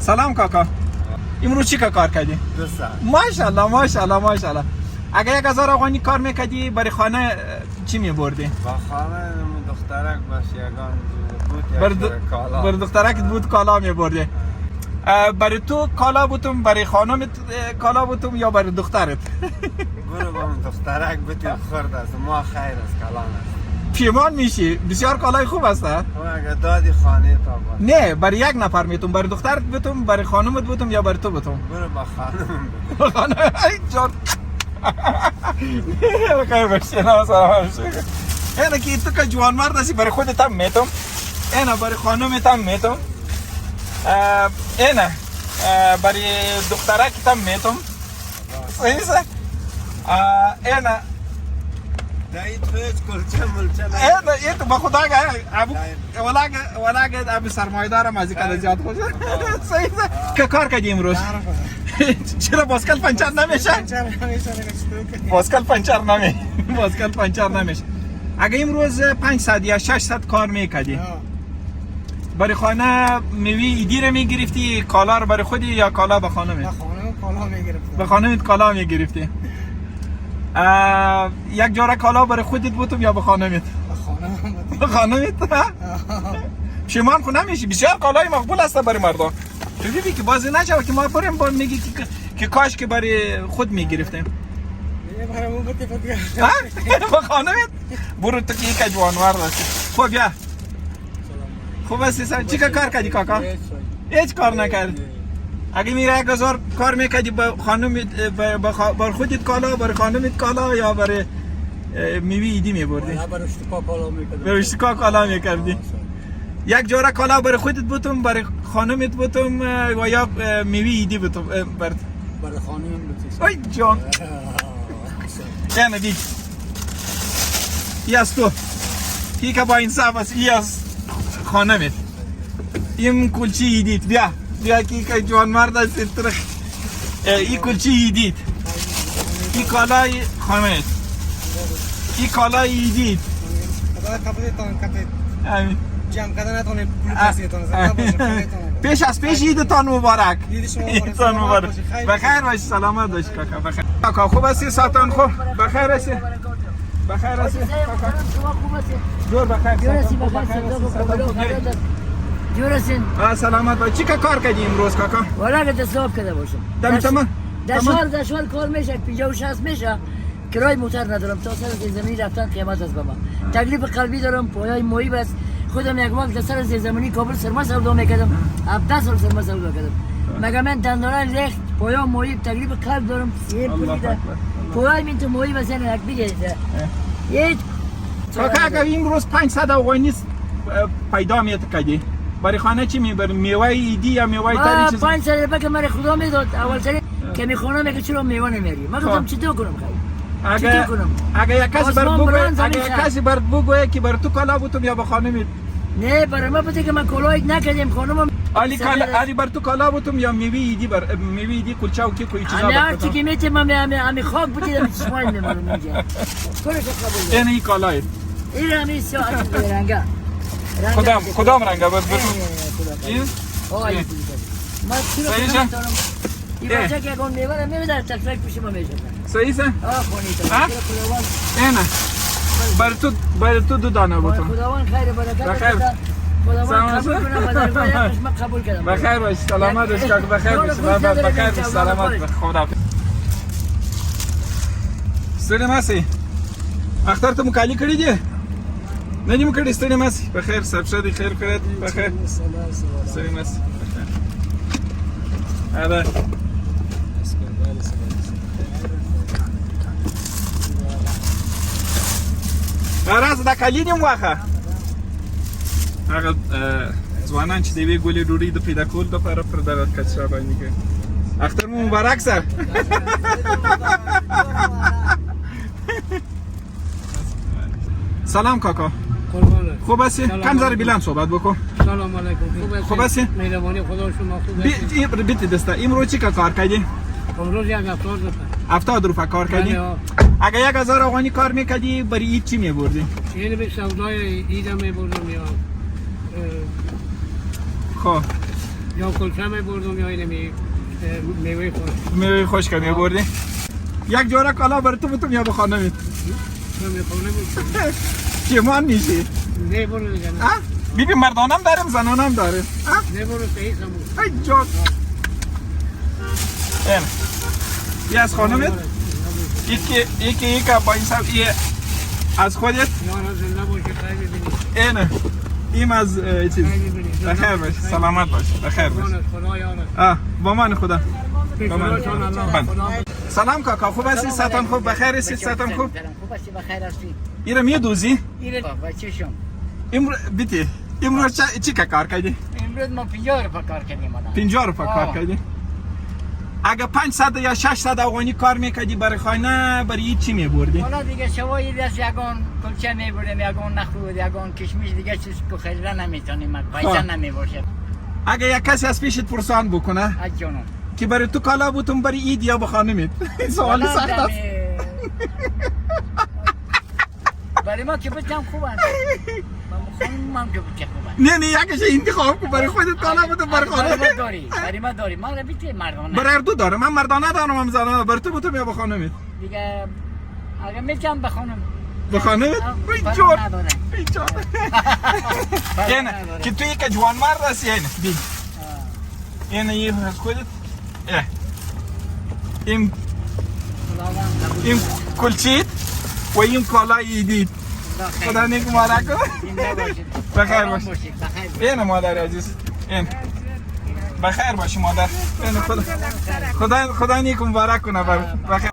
سلام کاکا. امروز چی کار کردی؟ 2 ساعت. ماشاءالله ماشاءالله ماشاءالله. اگه 1000 افغانی کار میکردی برای خانه چی میبردی؟ با خانه دخترک باش یگان بود کالا. برای دخترک بود کالا میبردی. برای تو کالا بودم، برای خانمت کالا بودم یا برای دخترت؟ برو با اون دخترک بتیم خورد است ما خیر است کلان است. پیمان میشی؟ بسیار کالای خوب است. اون اگه دادی خانه تا باش. نه برای یک نفر میتونم، برای دخترت بتونم، برای خانمت بتونم یا برای تو بتونم؟ برو با خانم خانم ای جان خیر باشی. نه سلام باشی. اینا که تو که جوان مرد هستی برای خودت هم میتونم، اینا برای خانمت هم میتونم، اینا برای دخترکت هم میتونم. صحیح است؟ اینا دایید فیج کلچه ملچه اینا این تو با خدا ولاگه ابی سرمایه دارم از اینکه زیاد خوشه. صحیح است؟ که کار کردی امروز؟ چرا باسکل پنچر نمیشه؟ باسکل پنچر نمیشه. اگه امروز 500 یا 600 کار میکردی برای خانه میوه ایدی رو میگرفتی، کالا رو برای خودی یا کالا به خانمت؟ به خانم کالا میگرفتم. به خانمت کالا میگرفتی. یک جوره کالا برای خودت بودم یا به خانمت؟ به خانمت. شیمان خو نمیشی. بسیار کالای مقبول است برای مردم. تو دیدی که بازی نشود که ما بریم با میگی که کاش که برای خود میگرفتیم. برامون بده بده. با خانمت برو تو که یک جوان مرد هستی. خب بیا. خوب هستی؟ چی کار کردی کاکا؟ هیچ کار نکردی. اگه میره 1000 کار میکردی با خانمت، بر خودت کالا، برای خانمت کالا یا برای میوه ایدی میبردی؟ برای اشتکا کالا میکردم. برای اشتکا کالا میکردی. یک جوره کالا برای خودت بودم، برای خانمت بودم و یا میوه ایدی بودم برای خانم بودم. ای جان. یعنی ای از تو ای که با انصاف است، ای از خانمت، این کلچی ایدید. بیا که جوان مرد است. ای کلچی ایدید، ای کالای خانمت، ای کالای ایدید. خدا کپیتان کپیت. امین. جام کردن نتونه پول کسیتون زنده پیش از پیش عیدتان مبارک. عیدتان مبارک. بخیر باشی، سلامت باشی کاکا. بخیر. کاکا خوب هستی؟ ساعتان خوب؟ بخیر هستی؟ بخیر هستی کاکا؟ جور بخیر. جورسین. سلامت باشی. چی کار کردی امروز کاکا؟ والا که تصاحب کرده باشم. تمام. دشوال کار میشه، 50 و 60 میشه. کرای موتر ندارم، تا سر زمینی رفتن قیمت است بابا. تکلیف قلبی دارم، پایای مویی بس. خودم یک وقت سر زمینی کابل سرما سودا میکردم. 17 سال سرما سودا کردم. مگه من دندانای ریخت، پایا مویی، تکلیف قلب دارم. سیب پولیده. پایای من تو مویی بس نه یک بگیرید. هیچ کاکا اگر امروز 500 افغانی پیدا میکردی برای خانه چی میبری؟ میوه ایدی یا میوه تری چیز؟ 500 روپیه که من خدا میداد اول سری که میخونم میگه چرا میوه نمیاری؟ من گفتم چطور کنم خیلی؟ اگه یک کسی بر بگویه که بر تو کالا بودم یا با خانمت؟ نه برای ما بوده که من کلاه نکردم خانمم. علی بر تو کالا بودم یا میوه ایدی میوه ایدی کلچه و کی کوئی چیزا انا هر چی که میتم امی خاک بودم چشمان میمونم اینجا. کلش قبول. این ای کالای. این همی ساعت رنگا. کدام رنگا بر این؟ آی. ما چرا کنم؟ این بچه که اون میوه میمیده تفریح پیش ما میشه. صحیح است؟ خونیتم. اینا. بر تو 2 دانه بودم. خداوند خیر برکت بده. خداوند قبول کنه بدرگاه ما قبول کردم. بخیر باش، سلامت باش کاکا. بخیر باش، بخیر باش، سلامت باش. خدا. سلام هستی؟ اختر ته مکالی کړی دی؟ نه نیمه کړی ستړی مسی. بخیر سب شدی خیر کړی بخیر. سلام هستی. هذا راز دا کلینیم واخه هغه ځوانان چې د وی ګولې ډوډۍ د پیدا کول لپاره پر دغه کچرا باندې کې اختر مو مبارک سر. سلام کاکا. خوب هستی؟ کم ذره بلند صحبت بکن. سلام علیکم. خوب هستی؟ مهربانی خدا شما خوب هستی؟ بیتی دسته امروز چی کار کردی؟ امروز یک 70 روپیه کار کردی؟ اگه 1000 افغانی کار میکردی برای عید چی میبردی؟ یعنی به سودای عید میبردم یا خب یا کلچه می بردم یا این میوه خورد. میوه خشک می بردی؟ یک جوره کالا بر تو بتم یا به خانمت؟ من خانم چیمان میشی؟ نه برو دیگه نه. بیبی مردانم داریم زنانم داریم. نه برو صحیح سمون. ای جان. این. یه از خانمت؟ یکی با این سب یه از خودت؟ یا زنده باشه خیلی ببینید. اینه. این از چیز. بخیر باش. سلامت باش. بخیر باش. خدا یارت. با من خدا. خداشان الله. خدا. سلام کاکا خوب هستی؟ ستان خوب بخیر هستی؟ ستان خوب؟ خوب هستی بخیر هستی. ایره میدوزی؟ ایره بچه شم. بیتی امروز چی کار کردی؟ امروز ما 50 روپا کار کردیم آدم. 50 روپا کار کردی؟ اگه 500 یا 600 افغانی کار میکردی برای خانه برای چی میبردی؟ حالا دیگه شوایی دست یگان کلچه میبردیم یگان نخود یگان کشمیش دیگه چیز که خیلی نمیتونیم پیسه نمیباشد. اگه یک کسی از پیشت پرسان بکنه از جانم که برای تو کالا بودم برای اید یا به خانمت سوال سخت است. برای ما که بچم خوب است. خانم که بچه خوب است. نه یکیش انتخاب کن برای خودت کالا بودم برای خانمت. برای ما داری ما را بیتی مردانه. برای هر دو داره من مردانه دارم هم زنانه برای تو بودم یا به خانمت. دیگه اگه میتونم بخونم به خانمت؟ ای جور ای جور اینه که توی که جوان مرد هستی اینه بید اینه یه از خودت این کلچید و این کالای ایدید خدا نیک مبارک کن بخیر باش اینه مادر عزیز این بخیر باشی مادر اینه خدا نیک مبارک کنه بخیر